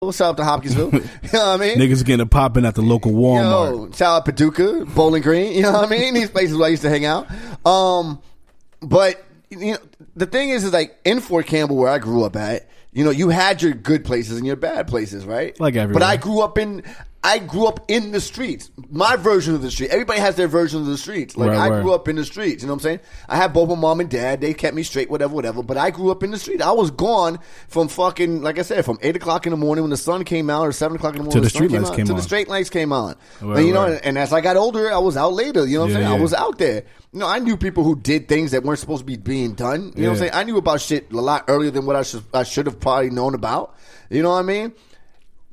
Shout out to Hopkinsville. You know what I mean? Niggas getting it popping at the local Walmart. Yo, shout out Paducah, Bowling Green. You know what I mean? These places where I used to hang out. But you know, the thing is like in Fort Campbell, where I grew up at, you know, you had your good places and your bad places, right? Like everywhere. But I grew up in the streets. My version of the street. Everybody has their version of the streets. Like I grew up in the streets. You know what I'm saying? I had both my mom and dad. They kept me straight, whatever. But I grew up in the street. I was gone from fucking, like I said, from 8 o'clock in the morning when the sun came out, or 7 o'clock in the morning to the street lights came on. To the straight lights came on. And, you know, and as I got older, I was out later. You know what I'm saying? I was out there. You know, I knew people who did things that weren't supposed to be being done. You know what I'm saying? I knew about shit a lot earlier than what I should have probably known about. You know what I mean?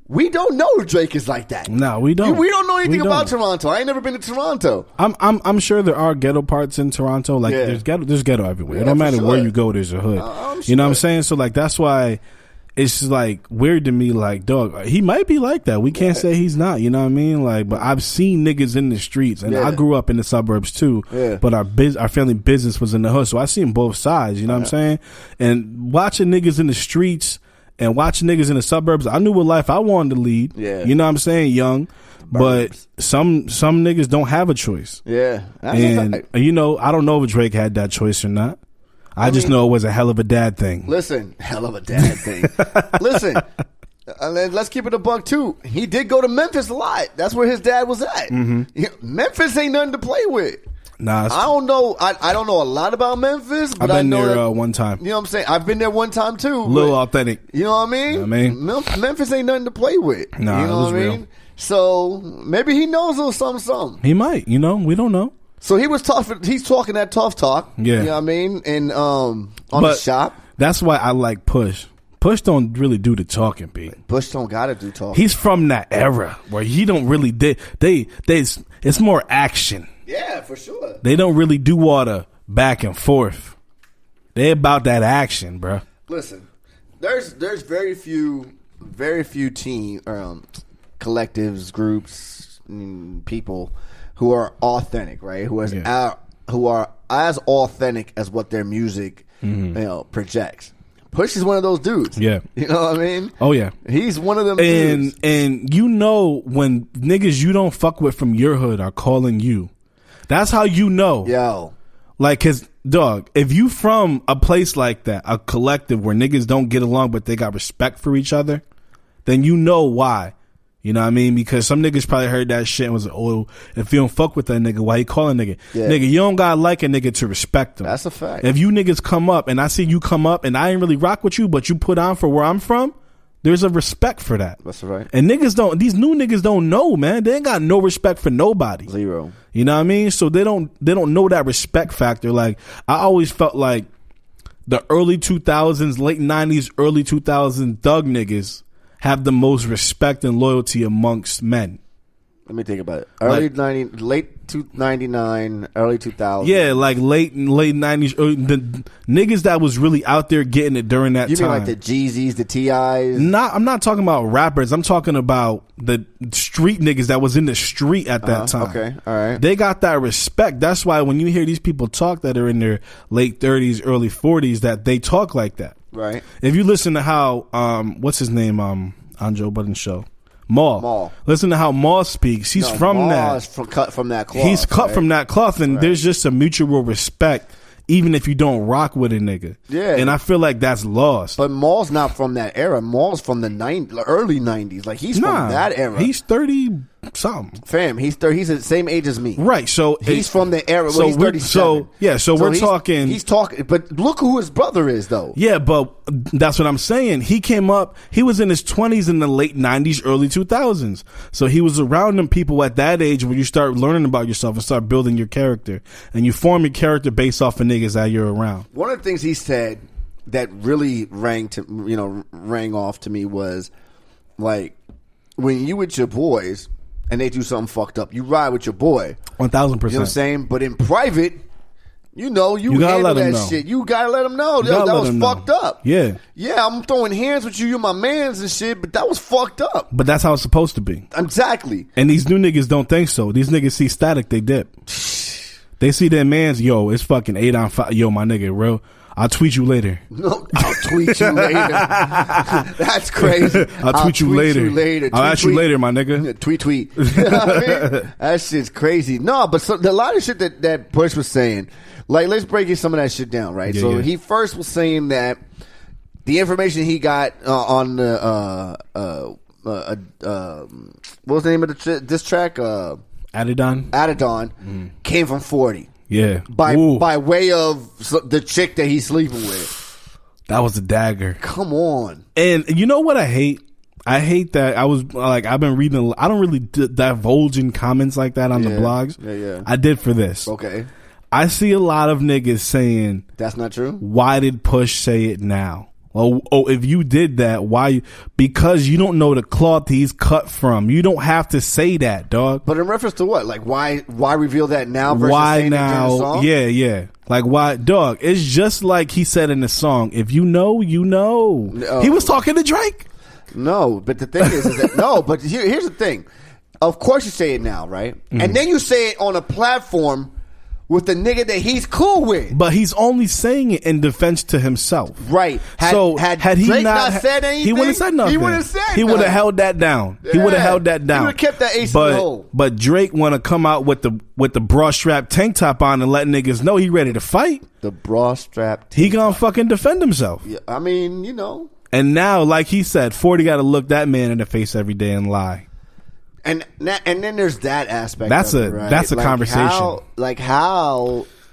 We don't know if Drake is like that. No, we don't. We don't know anything about Toronto. I ain't never been to Toronto. I'm sure there are ghetto parts in Toronto. Like there's ghetto everywhere. It don't matter where you go, there's a hood. You know what I'm saying? So like that's why it's like weird to me. Like, dog, he might be like that. We can't say he's not. You know what I mean? Like, but I've seen niggas in the streets, and I grew up in the suburbs too. Yeah. But our family business was in the hood, so I seen both sides. You know what I'm saying? And watching niggas in the streets and watching niggas in the suburbs, I knew what life I wanted to lead. Yeah. You know what I'm saying? Young. But some niggas don't have a choice. Yeah. And, you know, I don't know if Drake had that choice or not. I just know it was a hell of a dad thing. Listen, hell of a dad thing. Listen, let's keep it a buck too. He did go to Memphis a lot. That's where his dad was at. Mm-hmm. Memphis ain't nothing to play with. Nah, I don't know. I don't know a lot about Memphis, but I've been I know there one time. You know what I'm saying? I've been there one time too. A little authentic. You know what I mean? Memphis ain't nothing to play with. Nah, you know it was what I mean? real. So maybe he knows a little something. He might. You know, we don't know. So he was tough. He's talking that tough talk. Yeah. You know what I mean? And on the shop. That's why I like Push. Push don't really do the talking, B. Push don't gotta do talking. He's from that era where he don't really it's more action. Yeah, for sure. They don't really do all the back and forth. They about that action, bro. Listen, there's very few team collectives, groups, people who are authentic, right? Who are as authentic as what their music projects. Push is one of those dudes. Yeah. You know what I mean? Oh, yeah. He's one of them dudes. And you know when niggas you don't fuck with from your hood are calling you. That's how you know. Yo. Like, cause, dog, if you from a place like that, a collective where niggas don't get along but they got respect for each other, then you know why. You know what I mean? Because some niggas probably heard that shit and was like, oh, if you don't fuck with that nigga, why you calling nigga? Yeah. Nigga, you don't gotta like a nigga to respect him. That's a fact. If you niggas come up and I see you come up and I ain't really rock with you, but you put on for where I'm from, there's a respect for that. That's right. And these new niggas don't know, man. They ain't got no respect for nobody. Zero. You know what I mean? So they don't know that respect factor. Like, I always felt like the early 2000s, late 90s, early 2000s thug niggas have the most respect and loyalty amongst men. Let me think about it. Late 99, early 2000. Yeah, like late 90s. The niggas that was really out there getting it during that time. You mean like the Jeezys, the T.I.s? I'm not talking about rappers. I'm talking about the street niggas that was in the street at that time. Okay, all right. They got that respect. That's why when you hear these people talk that are in their late 30s, early 40s, that they talk like that. Right. If you listen to how, what's his name, on Joe Budden's show? Maul. Listen to how Maul speaks. He's from that. Cut from that cloth. He's cut from that cloth, and there's just a mutual respect, even if you don't rock with a nigga. Yeah. And I feel like that's lost. But Maul's not from that era. Maul's from the early 90s. Like, he's from that era. He's 30 something. Fam, he's the same age as me. Right. So he's from the era. Well, he's 37. We're talking. He's talking. But look who his brother is, though. Yeah, but that's what I'm saying. He came up. He was in his 20s in the late 90s, early 2000s. So he was around them people at that age where you start learning about yourself and start building your character, and you form your character based off of niggas that you're around. One of the things he said that really rang off to me was like, when you with your boys and they do something fucked up, you ride with your boy. 1,000%. You know what I'm saying? But in private, you handle that shit. You gotta let them know. That was fucked up. Yeah. Yeah, I'm throwing hands with you. You're my mans and shit, but that was fucked up. But that's how it's supposed to be. Exactly. And these new niggas don't think so. These niggas see static, they dip. They see their mans, yo, it's fucking 8 on 5. Yo, my nigga, real. I'll tweet you later. No, I'll tweet you later. That's crazy. I'll tweet you later. I'll ask you later, my nigga. Tweet. You know what I mean? That shit's crazy. No, but a lot of shit that Push was saying, like, let's break some of that shit down, right? So he first was saying that the information he got on the what was the name of this track? Adidon came from 40. Yeah. By way of the chick that he's sleeping with. That was a dagger. Come on. And you know what I hate? I hate that I've been reading. I don't really divulge in comments like that on the blogs. Yeah. I did for this. Okay. I see a lot of niggas saying that's not true. Why did Push say it now? Oh, if you did that, why? Because you don't know the cloth he's cut from. You don't have to say that, dog. But in reference to what? Like, why reveal that now versus why saying now? It during the song? Yeah. Like, why? Dog, it's just like he said in the song, if you know, you know. No. He was talking to Drake. No, but the thing is that, no, but here's the thing. Of course you say it now, right? Mm-hmm. And then you say it on a platform with the nigga that he's cool with. But he's only saying it in defense to himself. Right. Had he Drake not said anything, he wouldn't have said nothing. He would have said He would have held that down. Yeah. He would have held that down. He would have kept that ace in the hole. But Drake want to come out with the bra strap tank top on and let niggas know he ready to fight. The bra strap. He gonna fucking defend himself. Yeah, I mean, you know. And now, like he said, 40 got to look that man in the face every day and lie. And then there's that aspect. That's of it, right? That's a conversation. How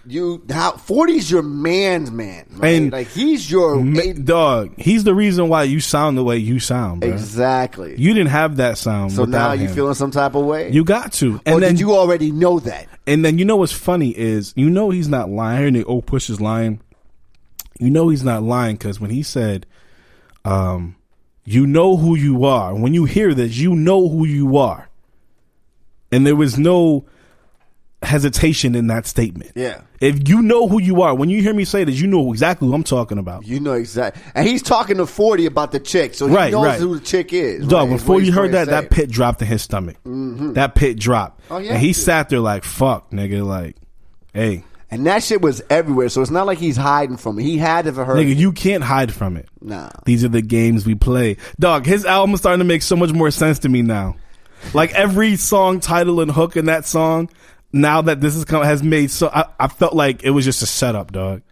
40's your man's man, right? And like he's your dog. He's the reason why you sound the way you sound, bro. Exactly. You didn't have that sound. So now you feeling some type of way. You got to. And or then, did you already know that? And then you know what's funny is he's not lying. And they Push is lying. He's not lying because when he said, "You know who you are." When you hear this, you know who you are, and there was no hesitation in that statement. Yeah. If you know who you are, when you hear me say this, you know exactly who I'm talking about. You know exactly. And he's talking to 40 about the chick, so he knows who the chick is. Dog, right? Before you heard that pit dropped in his stomach. Mm-hmm. That pit dropped. Oh, yeah. And he sat there like, fuck, nigga, like, hey. And that shit was everywhere, so it's not like he's hiding from it. He had to have heard it. Nigga, you can't hide from it. Nah. These are the games we play. Dog, his album is starting to make so much more sense to me now. Like every song title and hook in that song, now that this has made so I felt like it was just a setup, dog.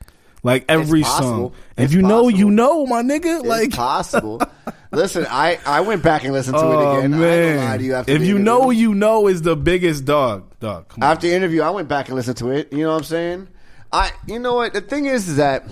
Like every song. If you know, you know, my nigga. Like it's possible. Listen, I went back and listened to it again. Man. I ain't gonna lie to you after if you know, you know is the biggest dog. Come on. After the interview, I went back and listened to it. You know what I'm saying? You know what? The thing is that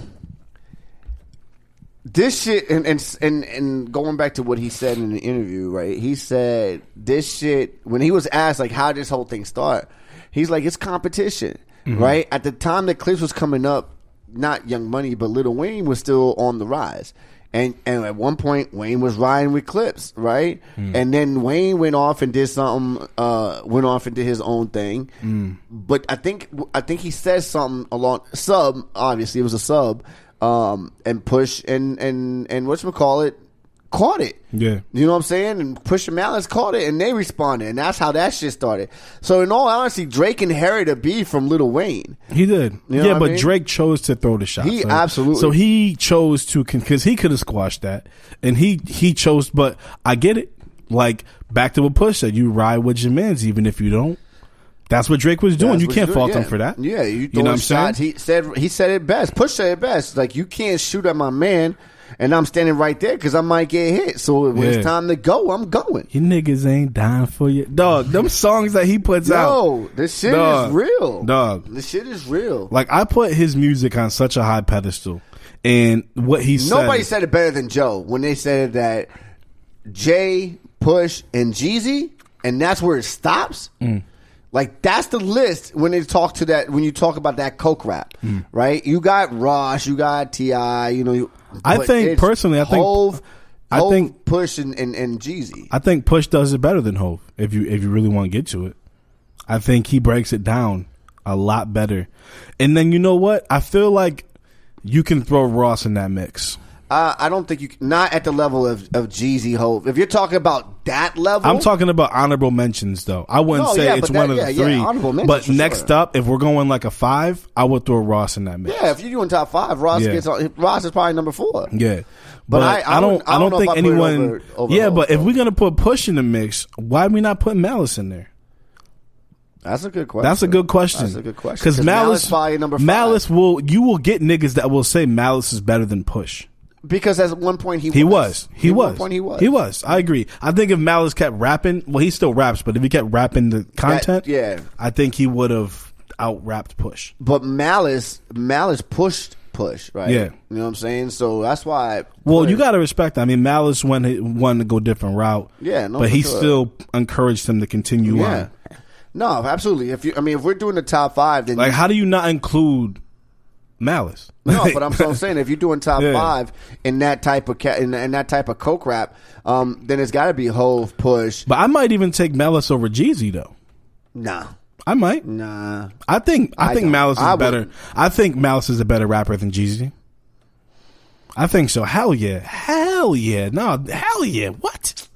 this shit and going back to what he said in the interview, right? He said this shit when he was asked like how did this whole thing start. He's like, it's competition, right? At the time that Clips was coming up, not Young Money, but Lil Wayne was still on the rise. And at one point, Wayne was riding with Clips, right? And then Wayne went off and did something, went off and did his own thing. But I think he says something along, obviously it was a sub, and Push and whatchamacallit caught it. Yeah. You know what I'm saying? And Push and Malice caught it and they responded. And that's how that shit started. So in all honesty, Drake inherited a beef from Lil Wayne. He did. You know but I mean? Drake chose to throw the shot. He absolutely. So he chose to, because he could have squashed that. And he chose, but I get it. Like, back to what Push said, you ride with your mans even if you don't. That's what Drake was doing. That's you can't fault him for that. Yeah, you know what I'm saying? He said it best. Push said it best. Like, you can't shoot at my man. And I'm standing right there because I might get hit. So when it's time to go, I'm going. You niggas ain't dying for you. Dog, them songs that he puts out. No, this shit is real. Dog. This shit is real. Like, I put his music on such a high pedestal. And what he said. Nobody said it better than Joe when they said that Jay, Push, and Jeezy, and that's where it stops. Like, that's the list when they talk to that, when you talk about that coke rap, right? You got Ross, you got T.I., you know. I think Hove, Push and Jeezy. I think Push does it better than Hove. If you really want to get to it, I think he breaks it down a lot better. And then you know what? I feel like you can throw Ross in that mix. I don't think you can, not at the level of Jeezy, Hove. If you're talking about that level. I'm talking about honorable mentions, though. I wouldn't say it's one of the three. Honorable mentions, but next up, if we're going like a 5, I would throw Ross in that mix. Yeah, if you're doing top 5, Ross is probably number 4. Yeah. But I don't think anyone. Over but if we're gonna put Push in the mix, why are we not putting Malice in there? That's a good question. That's a good question. Because Malice number 5. Malice you will get niggas that will say Malice is better than Push. Because at one point he was. I agree. I think if Malice kept rapping, well, he still raps, but if he kept rapping the content, I think he would have out-rapped Push. But Malice pushed Push, right? Yeah. You know what I'm saying? So that's why. Well, you got to respect that. I mean, Malice wanted to go a different route. Yeah, no, but he still encouraged him to continue on. No, absolutely. If we're doing the top 5, then how do you not include Malice? No, but I'm saying if you're doing top 5 in that type of in that type of coke rap, then it's got to be Hove, Push. But I might even take Malice over Jeezy though. Nah, I might. Nah, I think Malice is better. I think Malice is a better rapper than Jeezy. I think so. Hell yeah. No, hell yeah. What?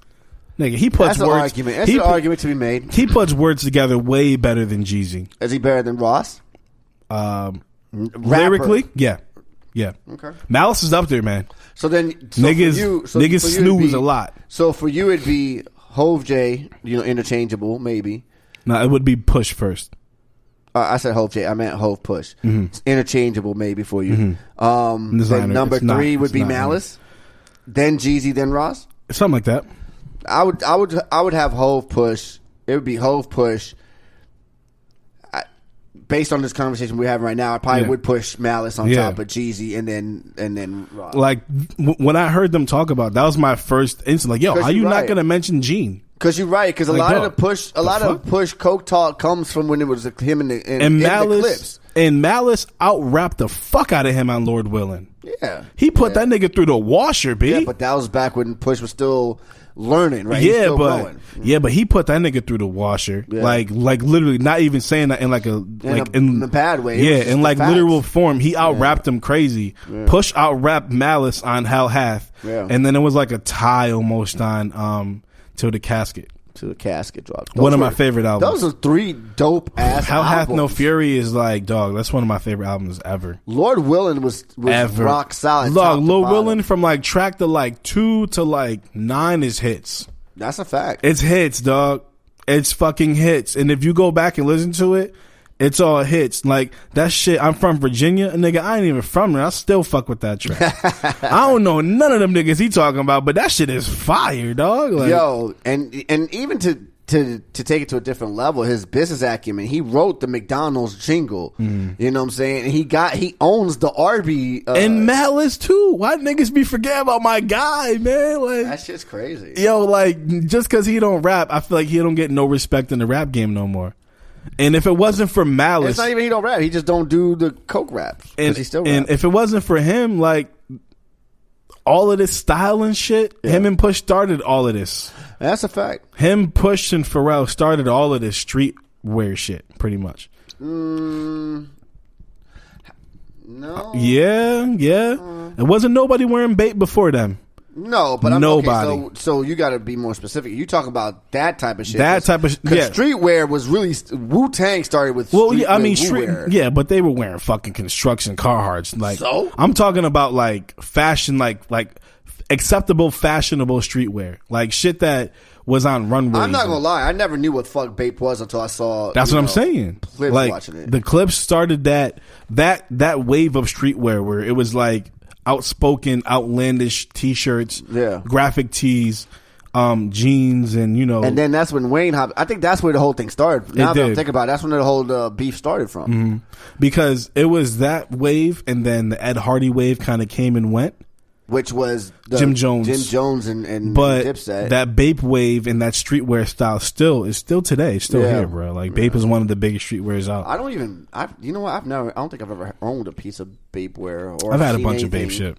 Nigga, he puts That's words. An argument. That's an argument to be made. He puts words together way better than Jeezy. Is he better than Ross? Lyrically, yeah. Okay. Malice is up there, man. So then, niggas snooze a lot. So for you, it'd be Hove J, interchangeable, maybe. No, it would be Push first. I said Hove J. I meant Hove Push. Mm-hmm. It's interchangeable, maybe for you. Mm-hmm. Then number 3 would be Malice. Then Jeezy. Then Ross. Something like that. I would have Hove Push. It would be Hove Push. Based on this conversation we're having right now, I probably would push Malice on top of Jeezy and then Ross. Like when I heard them talk about that was my first instant. Like, yo, how you not gonna mention Gene? Because you're right. Because a lot of push coke talk comes from when it was him in Malice, the clips. And Malice out-rapped the fuck out of him on Lord Willin'. Yeah, he put that nigga through the washer, B. Yeah, but that was back when Push was still learning, right? Yeah, but he put that nigga through the washer, like literally, not even saying that in in a bad way. Yeah, in literal form, he out-rapped him crazy. Yeah. Push out-rapped Malice on Hell Hath, and then it was like a tie almost on Till the Casket. Till the Casket dropped. One of my favorite albums. Those are 3 dope ass. Hell Hath No Fury is like, dog. That's one of my favorite albums ever. Lord Willin' was rock solid. Lord Willin' from track to 2 to 9 is hits. That's a fact. It's hits, dog. It's fucking hits. And if you go back and listen to it, it's all hits. Like that shit. I'm from Virginia, nigga. I ain't even from there. I still fuck with that track. I don't know none of them niggas he talking about, but that shit is fire, dog. Yo, and even to take it to a different level, his business acumen. He wrote the McDonald's jingle. You know what I'm saying? And he owns the Arby and Malice too. Why niggas be forgetting about my guy, man? That shit's crazy. Yo, just because he don't rap, I feel like he don't get no respect in the rap game no more. And if it wasn't for Malice, it's not even he don't rap. He just don't do the coke raps. And he still and if it wasn't for him, all of this style and shit, him and Push started all of this. That's a fact. Him, Push, and Pharrell started all of this streetwear shit, pretty much. No. Yeah. It wasn't nobody wearing bait before them. No, but nobody. Okay, so you got to be more specific. You talk about that type of shit. Because streetwear was really Wu-Tang started with. Well, yeah, I mean, but they were wearing fucking construction Carhartts. So I'm talking about fashion, like acceptable, fashionable streetwear, shit that was on runways. I'm not gonna lie, I never knew what fuck Bape was until I saw. That's what I'm saying. Clips watching it. The clips started that wave of streetwear where it was outspoken, outlandish T-shirts, graphic tees, jeans, and And then that's when Wayne hopped. I think that's where the whole thing started. Now that I'm thinking about it, that's when the whole beef started from. Mm-hmm. Because it was that wave, and then the Ed Hardy wave kind of came and went. Which was Jim Jones and Dipset. That Bape wave and that streetwear style is still today. It's still here, bro. Bape is one of the biggest streetwears out. You know what? I don't think I've ever owned a piece of Bape wear. Or I've had a bunch of Bape shit.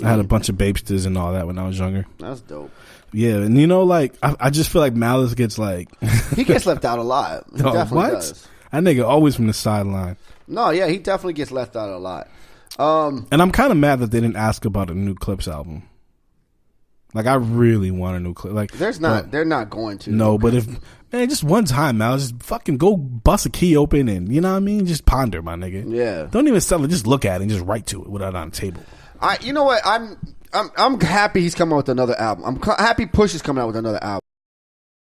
I had a bunch of Bapesters and all that when I was younger. That's dope. Yeah, and I just feel like Malice gets he gets left out a lot. He definitely does. That nigga always from the sideline. No, yeah, he definitely gets left out a lot. And I'm kind of mad that they didn't ask about a new Clips album. Like I really want a new clip. Like they're not going to. No, but if man, just one time, man, just fucking go bust a key open and you know what I mean. Just ponder, my nigga. Yeah. Don't even sell it. Just look at it and just write to it without it on the table. You know what? I'm happy he's coming out with another album. I'm happy Push is coming out with another album.